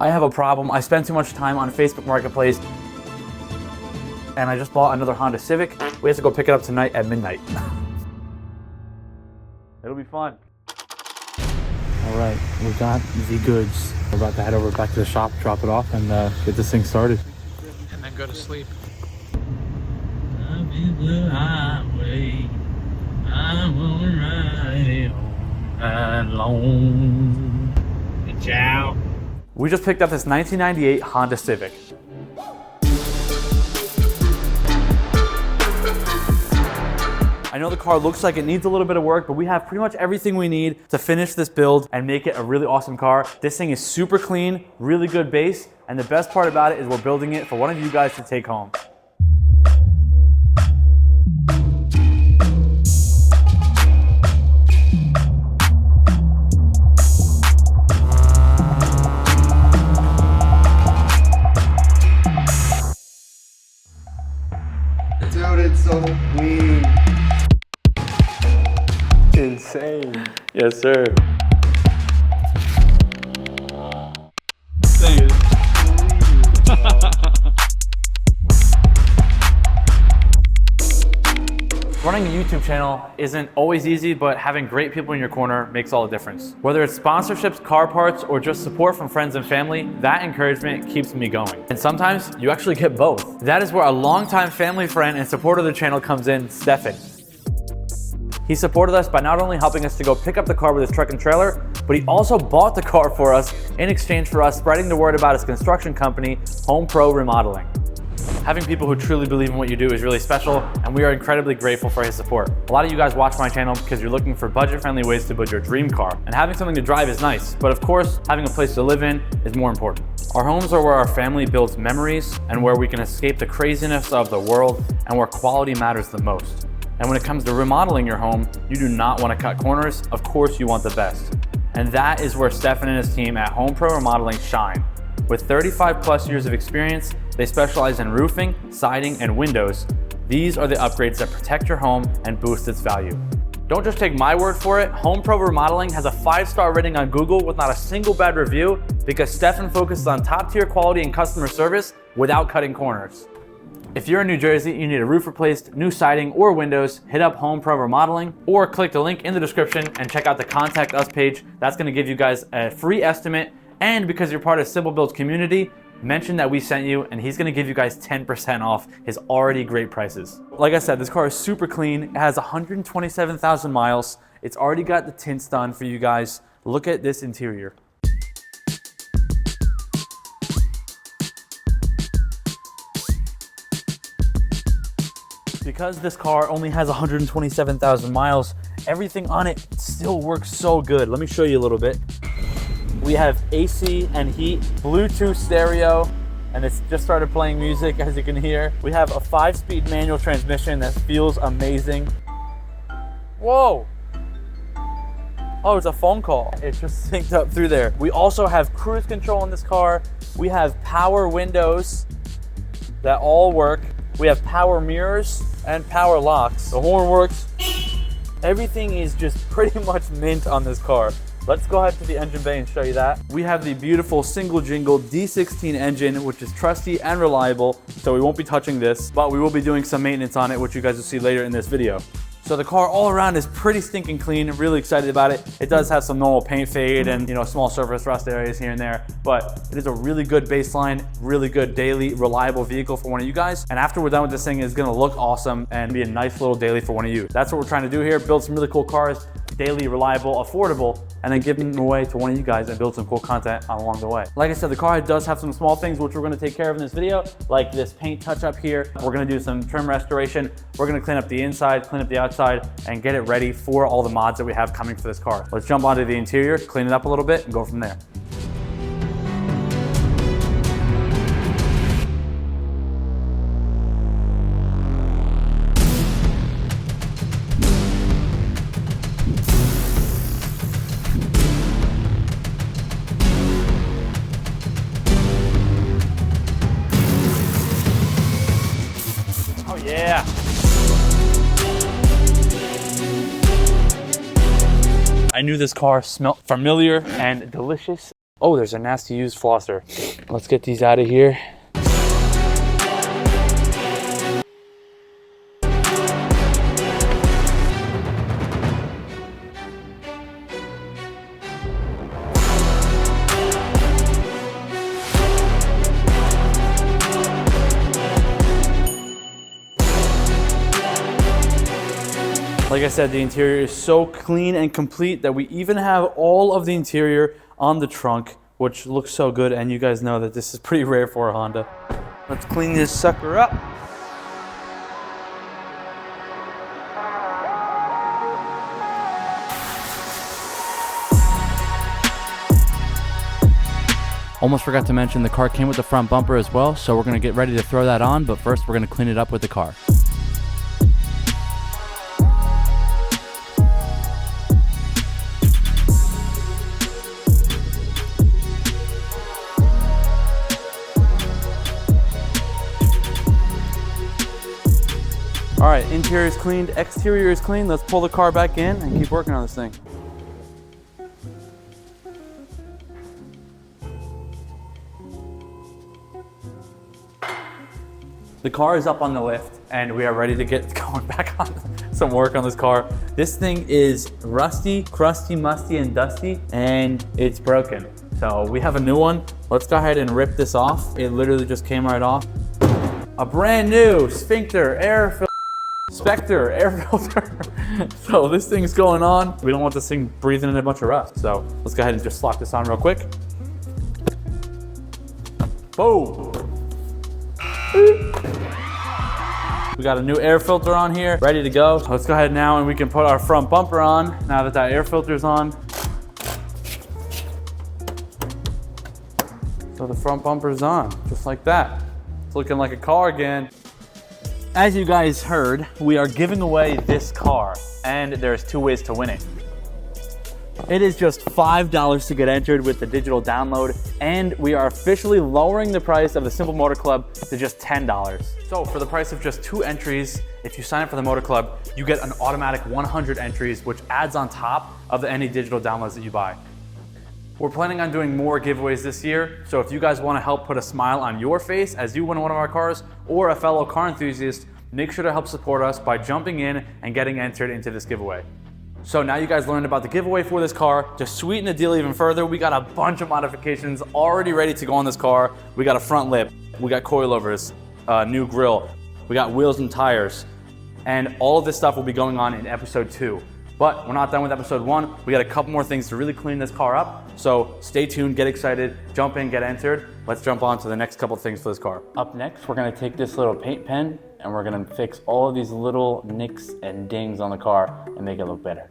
I have a problem. I spend too much time on Facebook Marketplace, and I just bought another Honda Civic. We have to go pick it up tonight at midnight. It'll be fun. All right, we got the goods. We're about to head over back to the shop, drop it off, and get this thing started. And then go to sleep. I'm in the highway. I won't ride it all night long. Ciao. We just picked up this 1998 Honda Civic. I know the car looks like it needs a little bit of work, but we have pretty much everything we need to finish this build and make it a really awesome car. This thing is super clean, really good base, and the best part about it is we're building it for one of you guys to take home. Dude, it's so clean. Insane. Yes, sir. Thank you. Running a YouTube channel isn't always easy, but having great people in your corner makes all the difference. Whether it's sponsorships, car parts, or just support from friends and family, that encouragement keeps me going. And sometimes you actually get both. That is where a longtime family friend and supporter of the channel comes in, Stefan. He supported us by not only helping us to go pick up the car with his truck and trailer, but he also bought the car for us in exchange for us spreading the word about his construction company, Home Pro Remodeling. Having people who truly believe in what you do is really special, and we are incredibly grateful for his support. A lot of you guys watch my channel because you're looking for budget-friendly ways to build your dream car. And having something to drive is nice, but of course, having a place to live in is more important. Our homes are where our family builds memories and where we can escape the craziness of the world and where quality matters the most. And when it comes to remodeling your home, you do not want to cut corners. Of course, you want the best. And that is where Stefan and his team at Home Pro Remodeling shine. With 35 plus years of experience, they specialize in roofing, siding, and windows. These are the upgrades that protect your home and boost its value. Don't just take my word for it. Home Pro Remodeling has a 5-star rating on Google with not a single bad review because Stefan focuses on top-tier quality and customer service without cutting corners. If you're in New Jersey, you need a roof replaced, new siding, or windows, hit up Home Pro Remodeling or click the link in the description and check out the Contact Us page. That's gonna give you guys a free estimate, and because you're part of Simple Build's community, mention that we sent you and he's gonna give you guys 10% off his already great prices. Like I said, this car is super clean. It has 127,000 miles. It's already got the tints done for you guys. Look at this interior. Because this car only has 127,000 miles, everything on it still works so good. Let me show you a little bit. We have AC and heat, Bluetooth stereo, and it's just started playing music, as you can hear. We have a 5-speed manual transmission that feels amazing. Whoa! Oh, it's a phone call. It just synced up through there. We also have cruise control in this car. We have power windows that all work. We have power mirrors and power locks. The horn works. Everything is just pretty much mint on this car. Let's go ahead to the engine bay and show you that. We have the beautiful single jingle D16 engine, which is trusty and reliable, so we won't be touching this, but we will be doing some maintenance on it, which you guys will see later in this video. So the car all around is pretty stinking clean. I'm really excited about it. It does have some normal paint fade and small surface rust areas here and there, but it is a really good baseline, really good daily reliable vehicle for one of you guys. And after we're done with this thing, it's gonna look awesome and be a nice little daily for one of you. That's what we're trying to do here, build some really cool cars, daily, reliable, affordable, and then give them away to one of you guys and build some cool content along the way. Like I said, the car does have some small things which we're gonna take care of in this video, like this paint touch up here. We're gonna do some trim restoration. We're gonna clean up the inside, clean up the outside, and get it ready for all the mods that we have coming for this car. Let's jump onto the interior, clean it up a little bit, and go from there. Oh yeah. I knew this car smelled familiar and delicious. Oh, there's a nasty used flosser. Let's get these out of here. Like I said, the interior is so clean and complete that we even have all of the interior on the trunk, which looks so good, and you guys know that this is pretty rare for a Honda. Let's clean this sucker up. Almost forgot to mention the car came with the front bumper as well, so we're gonna get ready to throw that on, but first we're gonna clean it up with the car. All right, interior is cleaned, exterior is clean. Let's pull the car back in and keep working on this thing. The car is up on the lift and we are ready to get going back on some work on this car. This thing is rusty, crusty, musty, and dusty, and it's broken. So we have a new one. Let's go ahead and rip this off. It literally just came right off. A brand new sphincter air filter. Spectre air filter. So this thing's going on. We don't want this thing breathing in a bunch of rust. So let's go ahead and just slap this on real quick. Boom. We got a new air filter on here, ready to go. So let's go ahead now and we can put our front bumper on now that that air filter's on. So the front bumper's on, just like that. It's looking like a car again. As you guys heard, we are giving away this car, and there's 2 ways to win it. It is just $5 to get entered with the digital download, and we are officially lowering the price of the Simple Motor Club to just $10. So for the price of just 2 entries, if you sign up for the Motor Club, you get an automatic 100 entries, which adds on top of any digital downloads that you buy. We're planning on doing more giveaways this year, so if you guys want to help put a smile on your face as you win one of our cars, or a fellow car enthusiast, make sure to help support us by jumping in and getting entered into this giveaway. So now you guys learned about the giveaway for this car. To sweeten the deal even further, we got a bunch of modifications already ready to go on this car. We got a front lip, we got coilovers, new grille, we got wheels and tires, and all of this stuff will be going on in episode 2. But we're not done with episode 1. We got a couple more things to really clean this car up. So stay tuned, get excited, jump in, get entered. Let's jump on to the next couple things for this car. Up next, we're gonna take this little paint pen and we're gonna fix all of these little nicks and dings on the car and make it look better.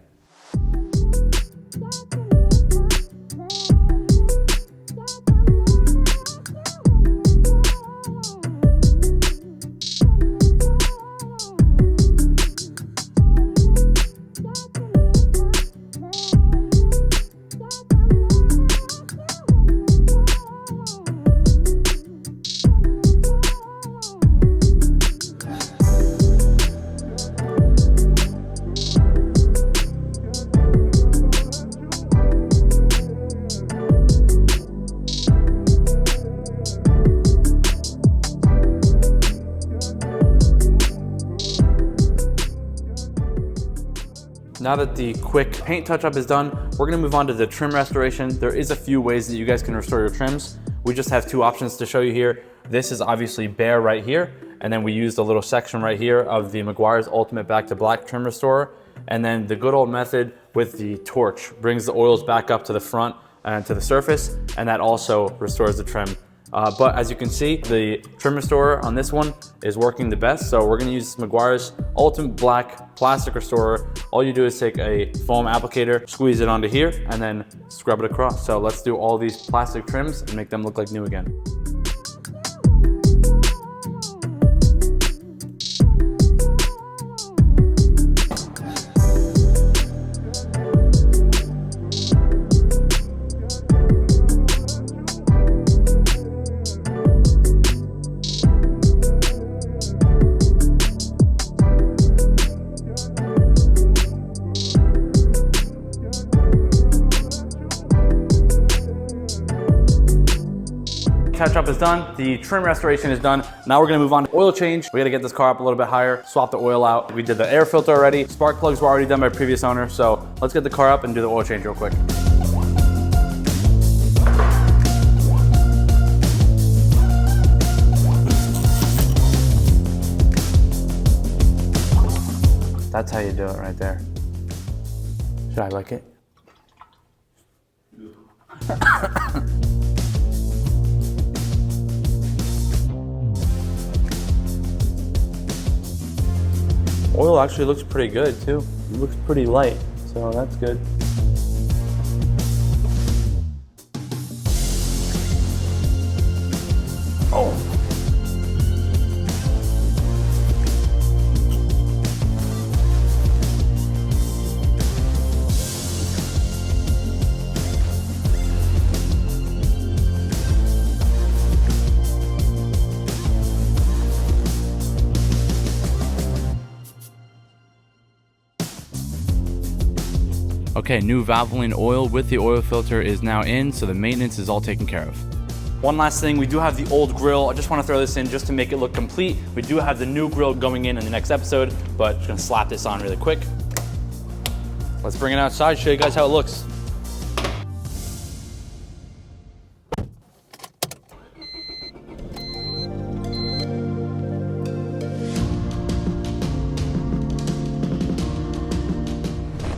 Now that the quick paint touch-up is done, we're gonna move on to the trim restoration. There is a few ways that you guys can restore your trims. We just have 2 options to show you here. This is obviously bare right here, and then we used a little section right here of the Meguiar's Ultimate Back to Black Trim Restorer. And then the good old method with the torch brings the oils back up to the front and to the surface, and that also restores the trim. But as you can see, the trim restorer on this one is working the best. So we're gonna use Meguiar's Ultimate Black Plastic Restorer. All you do is take a foam applicator, squeeze it onto here, and then scrub it across. So let's do all these plastic trims and make them look like new again. Catch up is done. The trim restoration is done. Now we're gonna move on to oil change. We gotta get this car up a little bit higher, swap the oil out. We did the air filter already. Spark plugs were already done by previous owner. So let's get the car up and do the oil change real quick. That's how you do it right there. Should I like it? Oil actually looks pretty good too. It looks pretty light, so that's good. Oh. Okay, new Valvoline oil with the oil filter is now in, so the maintenance is all taken care of. One last thing, we do have the old grill. I just want to throw this in just to make it look complete. We do have the new grill going in the next episode, but just gonna slap this on really quick. Let's bring it outside, show you guys how it looks.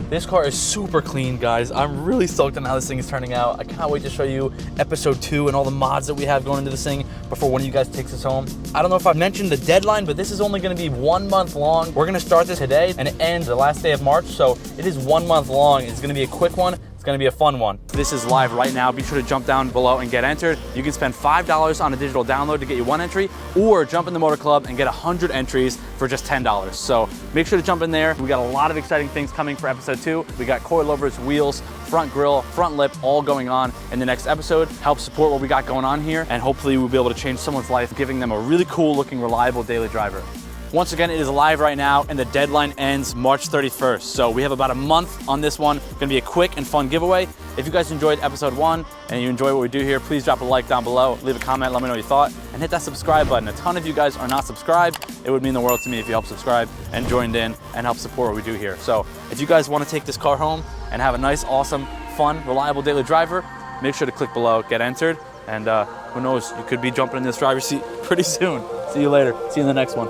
This car is super clean, guys. I'm really stoked on how this thing is turning out. I can't wait to show you episode 2 and all the mods that we have going into this thing before one of you guys takes us home. I don't know if I've mentioned the deadline, but this is only gonna be 1 month long. We're gonna start this today and it ends the last day of March, so it is 1 month long. It's gonna be a quick one. It's gonna be a fun one. This is live right now. Be sure to jump down below and get entered. You can spend $5 on a digital download to get you 1 entry, or jump in the Motor Club and get 100 entries for just $10. So make sure to jump in there. We got a lot of exciting things coming for episode 2. We got coilovers, wheels, front grille, front lip, all going on in the next episode. Help support what we got going on here, and hopefully we'll be able to change someone's life, giving them a really cool looking, reliable daily driver. Once again, it is live right now, and the deadline ends March 31st. So we have about a month on this one. It's gonna be a quick and fun giveaway. If you guys enjoyed episode 1 and you enjoy what we do here, please drop a like down below, leave a comment, let me know what you thought, and hit that subscribe button. A ton of you guys are not subscribed. It would mean the world to me if you help subscribe and joined in and help support what we do here. So if you guys wanna take this car home and have a nice, awesome, fun, reliable daily driver, make sure to click below, get entered, and who knows, you could be jumping in this driver's seat pretty soon. See you later. See you in the next one.